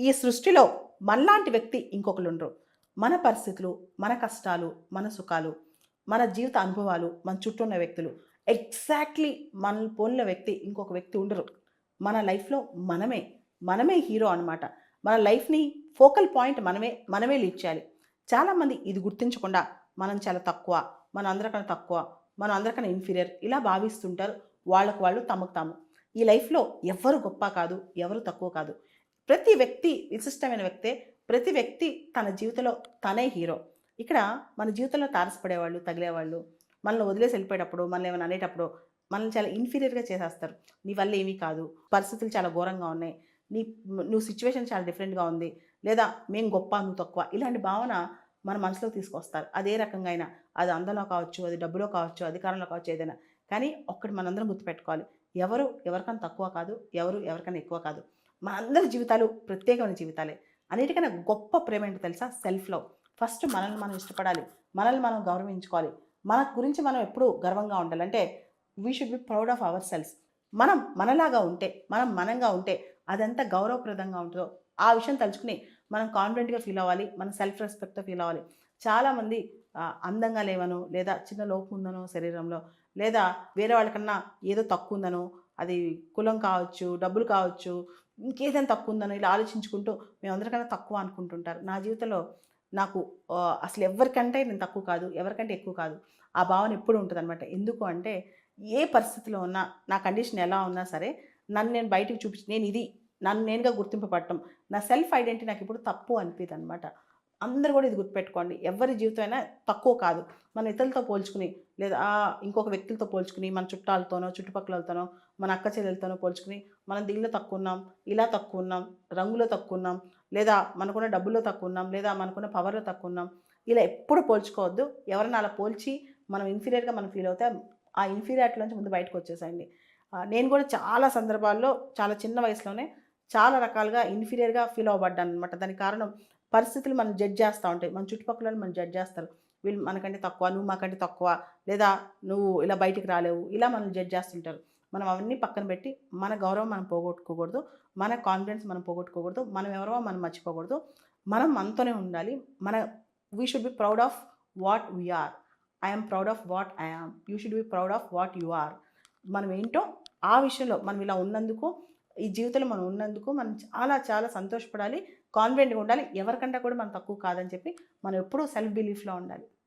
ఈ సృష్టిలో మనలాంటి వ్యక్తి ఇంకొకరుండరు. మన పరిస్థితులు, మన కష్టాలు, మన సుఖాలు, మన జీవిత అనుభవాలు, మన చుట్టూ ఉన్న వ్యక్తులు ఎగ్జాక్ట్‌లీ మనల్ని పోలిన వ్యక్తి ఇంకొక వ్యక్తి ఉండరు. మన లైఫ్‌లో మనమే, మనమే హీరో అనమాట. మన లైఫ్‌ని ఫోకల్ పాయింట్ మనమే, మనమే లీడ్ చేయాలి. చాలామంది ఇది గుర్తించకుండా మనం చాలా తక్కువ, మనం అందరికన్నా తక్కువ, మనం అందరికన్నా ఇన్ఫీరియర్ ఇలా భావిస్తుంటారు. వాళ్ళకి వాళ్ళు తమకు తాము. ఈ లైఫ్‌లో ఎవ్వరు గొప్ప కాదు, ఎవరు తక్కువ కాదు. ప్రతి వ్యక్తి విశిష్టమైన వ్యక్తే. ప్రతి వ్యక్తి తన జీవితంలో తనే హీరో. ఇక్కడ మన జీవితంలో తారసపడేవాళ్ళు, తగిలేవాళ్ళు, మనల్ని వదిలేసి వెళ్ళిపోయేటప్పుడు, మనల్ని ఏమైనా అనేటప్పుడు, మనల్ని చాలా ఇన్ఫీరియర్‌గా చేసేస్తారు. నీ వల్ల ఏమీ కాదు. పరిస్థితులు చాలా ఘోరంగా ఉన్నాయి. నీ నువ్వు సిట్యుయేషన్ చాలా డిఫరెంట్‌గా ఉంది. లేదా మేము గొప్ప, నువ్వు తక్కువ. ఇలాంటి భావన మన మనసులోకి తీసుకొస్తారు. అదే రకంగా అయినా. అది అందంలో కావచ్చు, అది డబ్బులో కావచ్చు, అధికారంలో కావచ్చు ఏదైనా. కానీ ఒక్కటి మనందరం గుర్తుపెట్టుకోవాలి. ఎవరు ఎవరికన్నా తక్కువ కాదు. ఎవరు ఎవరికన్నా ఎక్కువ కాదు. మనందరి జీవితాలు ప్రత్యేకమైన జీవితాలే. అన్నిటికన్నా గొప్ప ప్రేమ ఏంటో తెలుసా? Self love. ఫస్ట్ మనల్ని మనం ఇష్టపడాలి. మనల్ని మనం గౌరవించుకోవాలి. మన గురించి మనం ఎప్పుడూ గర్వంగా ఉండాలి. అంటే we should be proud of our selves. మనం మనలాగా ఉంటే, మనం మనంగా ఉంటే అదెంత గౌరవప్రదంగా ఉంటదో ఆ విషయం తలుచుకుని మనం కాన్ఫిడెంట్‌గా ఫీల్ అవ్వాలి. మన సెల్ఫ్ రెస్పెక్ట్‌తో ఫీల్ అవ్వాలి. చాలామంది అందంగా లేవనో, లేదా చిన్న లోపం ఉందనో శరీరంలో, లేదా వేరే వాళ్ళకన్నా ఏదో తక్కువుందనో, అది కులం కావచ్చు, డబ్బులు కావచ్చు, ఇంకేదైనా తక్కువుందనో ఇలా ఆలోచించుకుంటూ మేమందరికన్నా తక్కువ అనుకుంటుంటారు. నా జీవితంలో నాకు అసలు ఎవ్వరికంటే నేను తక్కువ కాదు, ఎవరికంటే ఎక్కువ కాదు. ఆ భావన ఎప్పుడూ ఉంటదనమాట. ఎందుకు అంటే ఏ పరిస్థితిలో ఉన్నా, నా కండిషన్ ఎలా ఉన్నా సరే, నన్ను నేను బయటికి చూపించి నేనిది, నన్ను నేనుగా గుర్తింపబడటం, నా సెల్ఫ్ ఐడెంటిటీ నాకెప్పుడు తప్పు అనిపియదనమాట. అందరూ గూడా ఇది గుర్తుపెట్టుకోండి. ఎవ్వరి జీవితం అయినా తక్కువ కాదు. మనం ఇతరులతో పోల్చుకుని, లేదా ఇంకొక వ్యక్తులతో పోల్చుకుని, మన చుట్టాలతోనో, చుట్టుపక్కలోళ్ళతోనో, మన అక్క చెల్లెలతోనో పోల్చుకుని, మనం దీనిలో తక్కువున్నాం, ఇలా తక్కువున్నాం, రంగులో తక్కువున్నాం, లేదా మనకున్న డబ్బుల్లో తక్కువున్నాం, లేదా మనకున్న పవర్‌లో తక్కువున్నాం. ఇలా ఎప్పుడు పోల్చుకోవద్దు. ఎవరైనా అలా పోల్చి మనం ఇన్ఫీరియర్‌గా మనం ఫీల్ అవుతే ఆ ఇన్ఫీరియారిటీ నుంచి ముందు బయటకొచ్చేసేయండి. నేను గూడా చాలా సందర్భాల్లో చాలా చిన్న వయసులోనే చాలా రకాలుగా ఇన్ఫీరియర్‌గా ఫీల్ అవ్వబడ్డాననమాట. దానికి కారణం పరిస్థితులు మనల్ని జడ్జ్ చేస్తా ఉంటాయి. మన చుట్టుపక్కలోళ్ళు మనల్ని జడ్జ్ చేస్తారు. వీళ్ళు మనకంటే తక్కువ, నువ్వు మాకంటే తక్కువ, లేదా నువ్వు ఇలా బయటికి రాలేవు. ఇలా మనల్ని జడ్జ్ చేస్తుంటారు. మనం అవన్నీ పక్కన పెట్టి మన గౌరవం మనం పోగొట్టుకోకూడదు. మన కాన్ఫిడెన్స్ మనం పోగొట్టుకోకూడదు. మనం ఎవరో మనం మర్చిపోకూడదు. మనం మనతోనే ఉండాలి. మన we should be proud of what we are. I am proud of what I am. You should be proud of what you are. మనం ఏంటో ఆ విషయంలో మనం ఇలా ఉన్నందుకు, ఈ జీవితంలో మనం ఉన్నందుకు మనం చాలా చాలా సంతోషపడాలి. కాన్ఫిడెంట్‌గా ఉండాలి. ఎవరికంటే కూడా మనం తక్కువ కాదని చెప్పి మనం ఎప్పుడూ సెల్ఫ్ బిలీఫ్‌లో ఉండాలి.